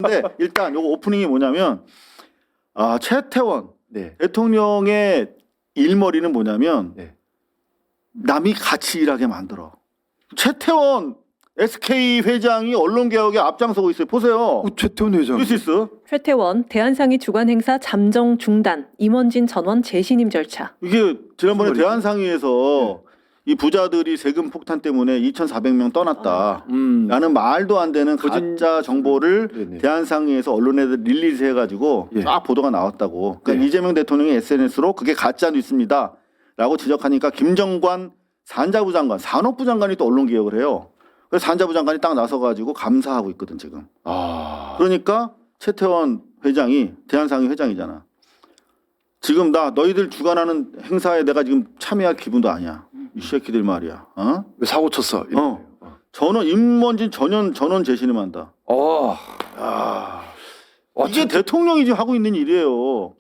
근데 일단 요거 오프닝이 뭐냐면 최태원 네. 대통령의 일머리는 뭐냐면 네. 남이 같이 일하게 만들어. 최태원 SK 회장이 언론개혁에 앞장서고 있어요. 보세요. 최태원 회장. 뉴시스. 최태원 대한상이 주관 행사 잠정 중단, 임원진 전원 재신임 절차. 이게 지난번에 무슨 말이지? 대한상의에서 이 부자들이 세금 폭탄 때문에 2,400명 떠났다. 라는 말도 안 되는 거짓- 가짜 정보를 네네. 대한상의에서 언론에 릴리즈 해가지고 예. 쫙 보도가 나왔다고. 그러니까 네. 이재명 대통령의 SNS로 그게 가짜 뉴스입니다. 라고 지적하니까 김정관 산자부 장관, 산업부 장관이 또 언론 개혁을 해요. 그래서 산자부 장관이 딱 나서가지고 감사하고 있거든 지금. 그러니까 최태원 회장이 대한상의 회장이잖아. 지금 나 너희들 주관하는 행사에 내가 지금 참여할 기분도 아니야. 이 새끼들 말이야. 어? 왜 사고 쳤어? 전원 임원진 전원 재신임한다. 이게 대통령이 지금 하고 있는 일이에요.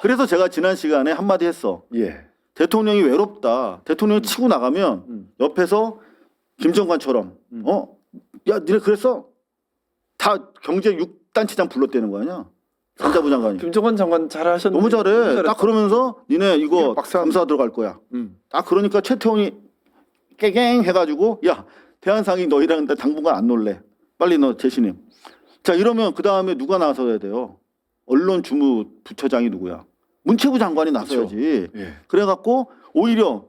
그래서 제가 지난 시간에 한마디 했어. 예. 대통령이 외롭다. 대통령이 치고 나가면 옆에서 김정관처럼 야 니네 그랬어? 다 경제 6단체장 불렀대는 거 아니야? 산자부 장관이. 김정관 장관 잘하셨네. 너무 잘해. 딱 그러면서 니네 이거 박사. 감사 들어갈 거야. 딱 그러니까 최태원이 깨갱 해가지고 야 대한상이 너희랑 당분간 안 놀래. 빨리 너 재신임. 자 이러면 그 다음에 누가 나서야 돼요? 언론 주무 부처장이 누구야? 문체부 장관이 나서야지. 예. 그래갖고 오히려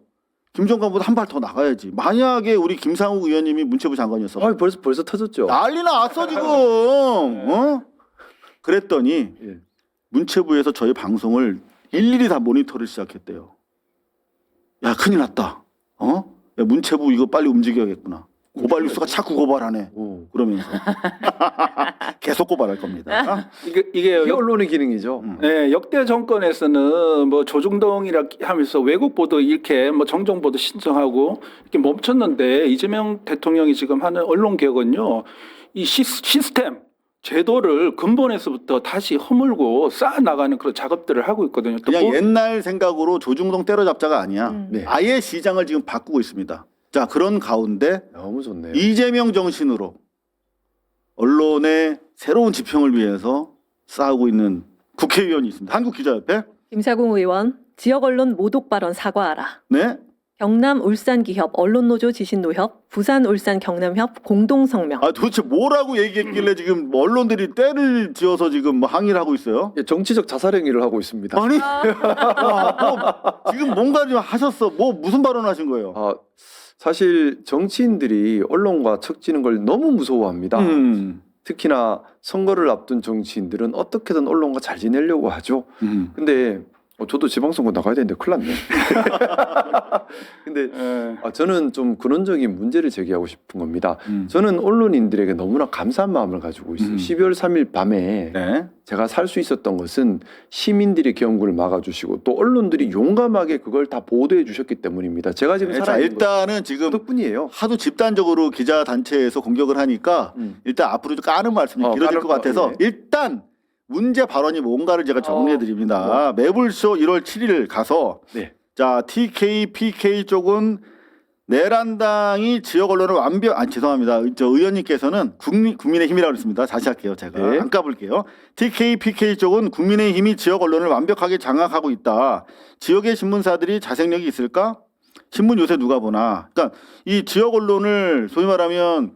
김정관보다 한 발 더 나가야지. 만약에 우리 김상욱 의원님이 문체부 장관이었어. 벌써 터졌죠. 난리 났어 지금. 어? 그랬더니 예. 문체부에서 저희 방송을 일일이 다 모니터를 시작했대요. 야 큰일 났다. 야, 문체부 이거 빨리 움직여야겠구나. 고발 뉴스가 자꾸 고발하네. 그러면서 계속 고발할 겁니다. 이게 이게 언론의 기능이죠. 네, 역대 정권에서는 뭐 조중동이라 하면서 외국 보도 이렇게 뭐 정정 보도 신청하고 이렇게 멈췄는데 이재명 대통령이 지금 하는 언론 개혁은요, 이 시스템 제도를 근본에서부터 다시 허물고 쌓아 나가는 그런 작업들을 하고 있거든요. 또 그냥 옛날 생각으로 조중동 때려잡자가 아니야. 네. 아예 시장을 지금 바꾸고 있습니다. 자 그런 가운데 너무 좋네요. 이재명 정신으로 언론의 새로운 지평을 위해서 싸우고 있는 국회의원이 있습니다. 한국기자협회. 김사공 의원, 지역 언론 모독 발언 사과하라. 네. 경남 울산기협, 언론노조 지신노협, 부산 울산 경남협 공동 성명. 도대체 뭐라고 얘기했길래 지금 언론들이 때를 지어서 지금 뭐 항의를 하고 있어요? 예, 정치적 자살 행위를 하고 있습니다. 아니 지금 뭔가 좀 하셨어. 뭐 무슨 발언하신 거예요? 사실 정치인들이 언론과 척지는 걸 너무 무서워합니다. 특히나 선거를 앞둔 정치인들은 어떻게든 언론과 잘 지내려고 하죠. 근데 저도 지방선거 나가야 되는데 큰일 났네. 근데 저는 좀 근원적인 문제를 제기하고 싶은 겁니다. 저는 언론인들에게 너무나 감사한 마음을 가지고 있어요. 12월 3일 밤에 네. 제가 살 수 있었던 것은 시민들이 경고를 막아주시고 또 언론들이 용감하게 그걸 다 보도해 주셨기 때문입니다. 제가 지금 자 살아있는 일단은 지금 덕분이에요. 하도 집단적으로 기자 단체에서 공격을 하니까 일단 앞으로 좀 까는 말씀이 길어질 까는 것 같아서 예. 일단 문제 발언이 뭔가를 제가 정리해 드립니다. 매불쇼 1월 7일 가서 네. 자 TK, PK 쪽은 내란당이 지역 언론을 죄송합니다. 저 의원님께서는 국민의힘이라고 했습니다. 다시 할게요. 제가 네. 안 까볼게요. TK, PK 쪽은 국민의힘이 지역 언론을 완벽하게 장악하고 있다. 지역의 신문사들이 자생력이 있을까? 신문 요새 누가 보나? 그러니까 이 지역 언론을 소위 말하면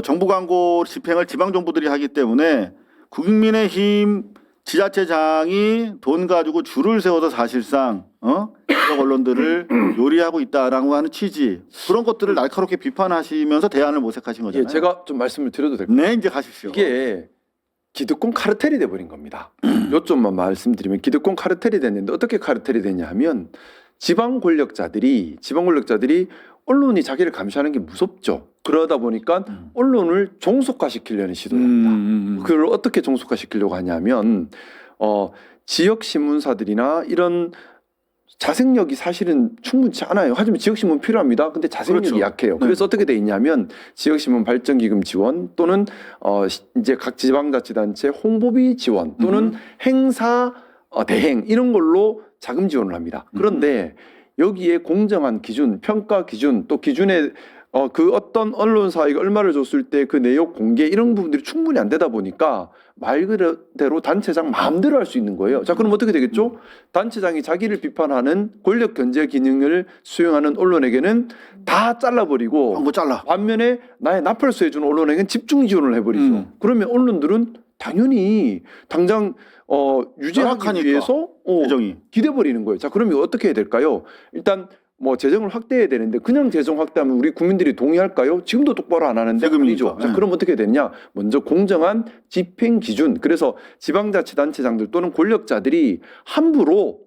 정부 광고 집행을 지방 정부들이 하기 때문에 국민의힘 지자체장이 돈 가지고 줄을 세워서 사실상 지역 언론들을 요리하고 있다라고 하는 취지 그런 것들을 날카롭게 비판하시면서 대안을 모색하신 거잖아요. 예, 제가 좀 말씀을 드려도 될까요? 네, 이제 가십시오. 이게 기득권 카르텔이 돼버린 겁니다. 요점만 말씀드리면 기득권 카르텔이 됐는데 어떻게 카르텔이 됐냐 하면 지방 권력자들이 언론이 자기를 감시하는 게 무섭죠. 그러다 보니까 언론을 종속화시키려는 시도를 합니다. 그걸 어떻게 종속화시키려고 하냐면 지역 신문사들이나 이런 자생력이 사실은 충분치 않아요. 하지만 지역신문 필요합니다. 근데 자생력이 그렇죠. 약해요. 네. 그래서 어떻게 돼 있냐면 지역신문 발전기금 지원 또는 이제 각 지방자치단체 홍보비 지원 또는 행사 대행 이런 걸로 자금 지원을 합니다. 그런데 여기에 공정한 기준, 평가 기준 또 기준에 그 어떤 언론사에게 얼마를 줬을 때 그 내역 공개 이런 부분들이 충분히 안 되다 보니까 말 그대로 단체장 마음대로 할 수 있는 거예요. 자, 그럼 어떻게 되겠죠? 단체장이 자기를 비판하는 권력 견제 기능을 수행하는 언론에게는 다 잘라버리고 광고 잘라. 반면에 나의 나팔수 해주는 언론에게는 집중 지원을 해버리죠. 그러면 언론들은 당연히 당장 유지하기 열악하니까, 위해서 재정이. 기대버리는 거예요. 자, 그러면 어떻게 해야 될까요? 일단 뭐 재정을 확대해야 되는데 그냥 재정 확대하면 우리 국민들이 동의할까요? 지금도 똑바로 안 하는데 세금이니까. 아니죠. 자, 네. 그럼 어떻게 되냐? 먼저 공정한 집행 기준. 그래서 지방자치단체장들 또는 권력자들이 함부로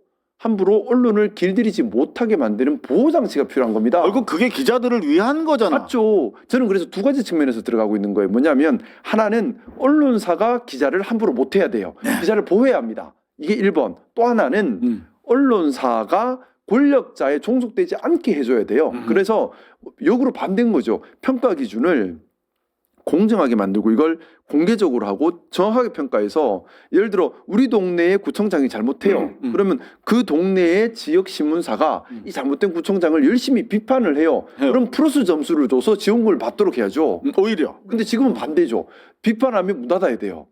언론을 길들이지 못하게 만드는 보호 장치가 필요한 겁니다. 결국 그게 기자들을 위한 거잖아. 맞죠. 저는 그래서 두 가지 측면에서 들어가고 있는 거예요. 뭐냐면 하나는 언론사가 기자를 함부로 못해야 돼요. 기자를 보호해야 합니다. 이게 1번. 또 하나는 언론사가 권력자에 종속되지 않게 해줘야 돼요. 그래서 역으로 반대인 거죠. 평가 기준을 공정하게 만들고 이걸 공개적으로 하고 정확하게 평가해서 예를 들어 우리 동네의 구청장이 잘못해요. 그러면 그 동네의 지역 신문사가 이 잘못된 구청장을 열심히 비판을 해요. 그럼 플러스 점수를 줘서 지원금을 받도록 해야죠. 오히려. 근데 지금은 반대죠. 비판하면 문 닫아야 돼요.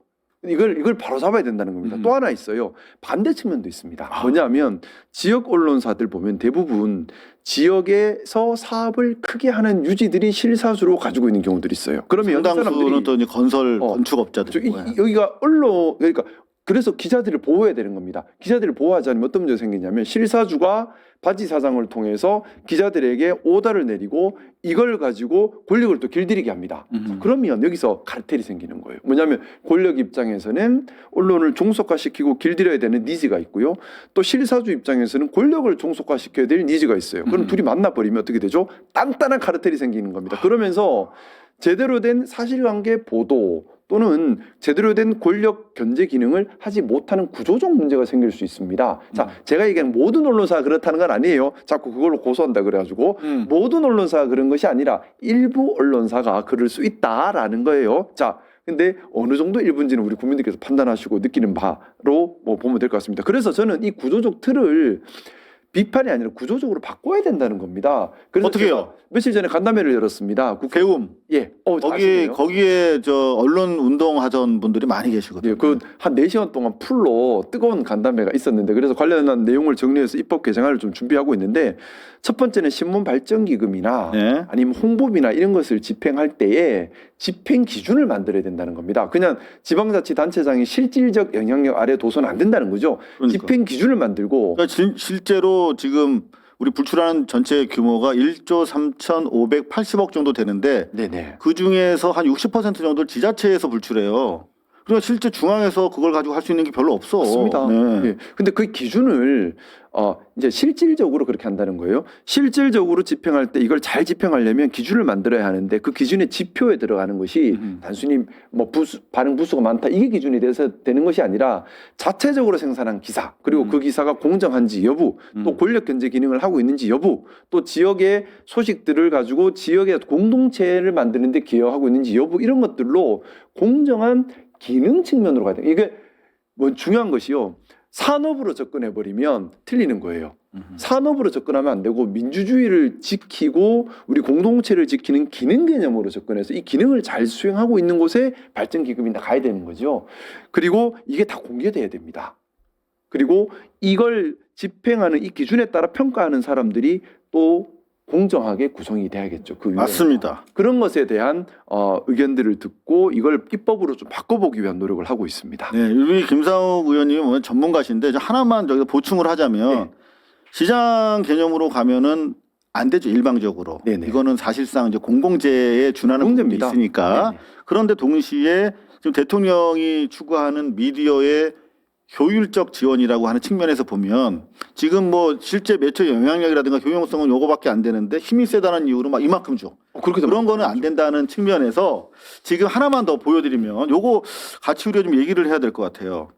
이걸 바로 잡아야 된다는 겁니다. 또 하나 있어요. 반대 측면도 있습니다. 뭐냐면 지역 언론사들 보면 대부분 지역에서 사업을 크게 하는 유지들이 실사주로 가지고 있는 경우들이 있어요. 그러면 여기 상당수는 사람들이 또 이제 건설 건축업자들. 여기가 언론 그러니까 그래서 기자들을 보호해야 되는 겁니다. 기자들을 보호하지 않으면 어떤 문제가 생기냐면 실사주가 바지 사장을 통해서 기자들에게 오다를 내리고 이걸 가지고 권력을 또 길들이게 합니다. 자, 그러면 여기서 카르텔이 생기는 거예요. 뭐냐면 권력 입장에서는 언론을 종속화시키고 길들여야 되는 니즈가 있고요. 또 실사주 입장에서는 권력을 종속화시켜야 될 니즈가 있어요. 그럼 둘이 만나버리면 어떻게 되죠? 단단한 카르텔이 생기는 겁니다. 그러면서 제대로 된 사실관계 보도 또는 제대로 된 권력 견제 기능을 하지 못하는 구조적 문제가 생길 수 있습니다. 자, 제가 얘기하는 모든 언론사가 그렇다는 건 아니에요. 자꾸 그걸로 고소한다 그래가지고 모든 언론사가 그런 것이 아니라 일부 언론사가 그럴 수 있다라는 거예요. 자, 근데 어느 정도 일부인지는 우리 국민들께서 판단하시고 느끼는 바로 뭐 보면 될 것 같습니다. 그래서 저는 이 구조적 틀을 비판이 아니라 구조적으로 바꿔야 된다는 겁니다. 그래서 어떻게 해요? 제가 며칠 전에 간담회를 열었습니다. 배움. 예. 거기에 저 언론 운동 하던 분들이 많이 계시거든요. 예, 그 한 4시간 동안 풀로 뜨거운 간담회가 있었는데 그래서 관련한 내용을 정리해서 입법 개정안을 좀 준비하고 있는데 첫 번째는 신문 발전 기금이나 네. 아니면 홍보비나 이런 것을 집행할 때에 집행 기준을 만들어야 된다는 겁니다. 그냥 지방자치단체장이 실질적 영향력 아래 둬서는 안 된다는 거죠. 그러니까. 집행 기준을 만들고 그러니까 실제로 지금 우리 불출하는 전체 규모가 1조 3,580억 정도 되는데 네네. 그 중에서 한 60% 정도를 지자체에서 불출해요. 그러니까 실제 중앙에서 그걸 가지고 할 수 있는 게 별로 없어. 맞습니다. 네. 예. 근데 그 기준을 이제 실질적으로 그렇게 한다는 거예요. 실질적으로 집행할 때 이걸 잘 집행하려면 기준을 만들어야 하는데 그 기준의 지표에 들어가는 것이 단순히 뭐 반응 부수가 많다 이게 기준이 돼서 되는 것이 아니라 자체적으로 생산한 기사 그리고 그 기사가 공정한지 여부 또 권력 견제 기능을 하고 있는지 여부 또 지역의 소식들을 가지고 지역의 공동체를 만드는 데 기여하고 있는지 여부 이런 것들로 공정한 기능 측면으로 가야 돼요. 이게 뭐 중요한 것이요. 산업으로 접근해 버리면 틀리는 거예요. 산업으로 접근하면 안 되고 민주주의를 지키고 우리 공동체를 지키는 기능 개념으로 접근해서 이 기능을 잘 수행하고 있는 곳에 발전 기금이 가야 되는 거죠. 그리고 이게 다 공개돼야 됩니다. 그리고 이걸 집행하는 이 기준에 따라 평가하는 사람들이 또 공정하게 구성이 돼야겠죠. 그 맞습니다. 그런 것에 대한 의견들을 듣고 이걸 입법으로 좀 바꿔보기 위한 노력을 하고 있습니다. 네, 우리 김상욱 의원님이 보면 전문가신데 하나만 저기서 보충을 하자면 네. 시장 개념으로 가면은 안 되죠 일방적으로. 네네. 이거는 사실상 이제 공공재에 준하는 부분이 공공재입니다. 있으니까. 네네. 그런데 동시에 지금 대통령이 추구하는 미디어의 효율적 지원이라고 하는 측면에서 보면 지금 뭐 실제 매체 영향력이라든가 효용성은 요거밖에 안 되는데 힘이 세다는 이유로 막 이만큼 줘. 그런 거는 안 된다는 측면에서 지금 하나만 더 보여드리면 요거 같이 우리가 좀 얘기를 해야 될 것 같아요.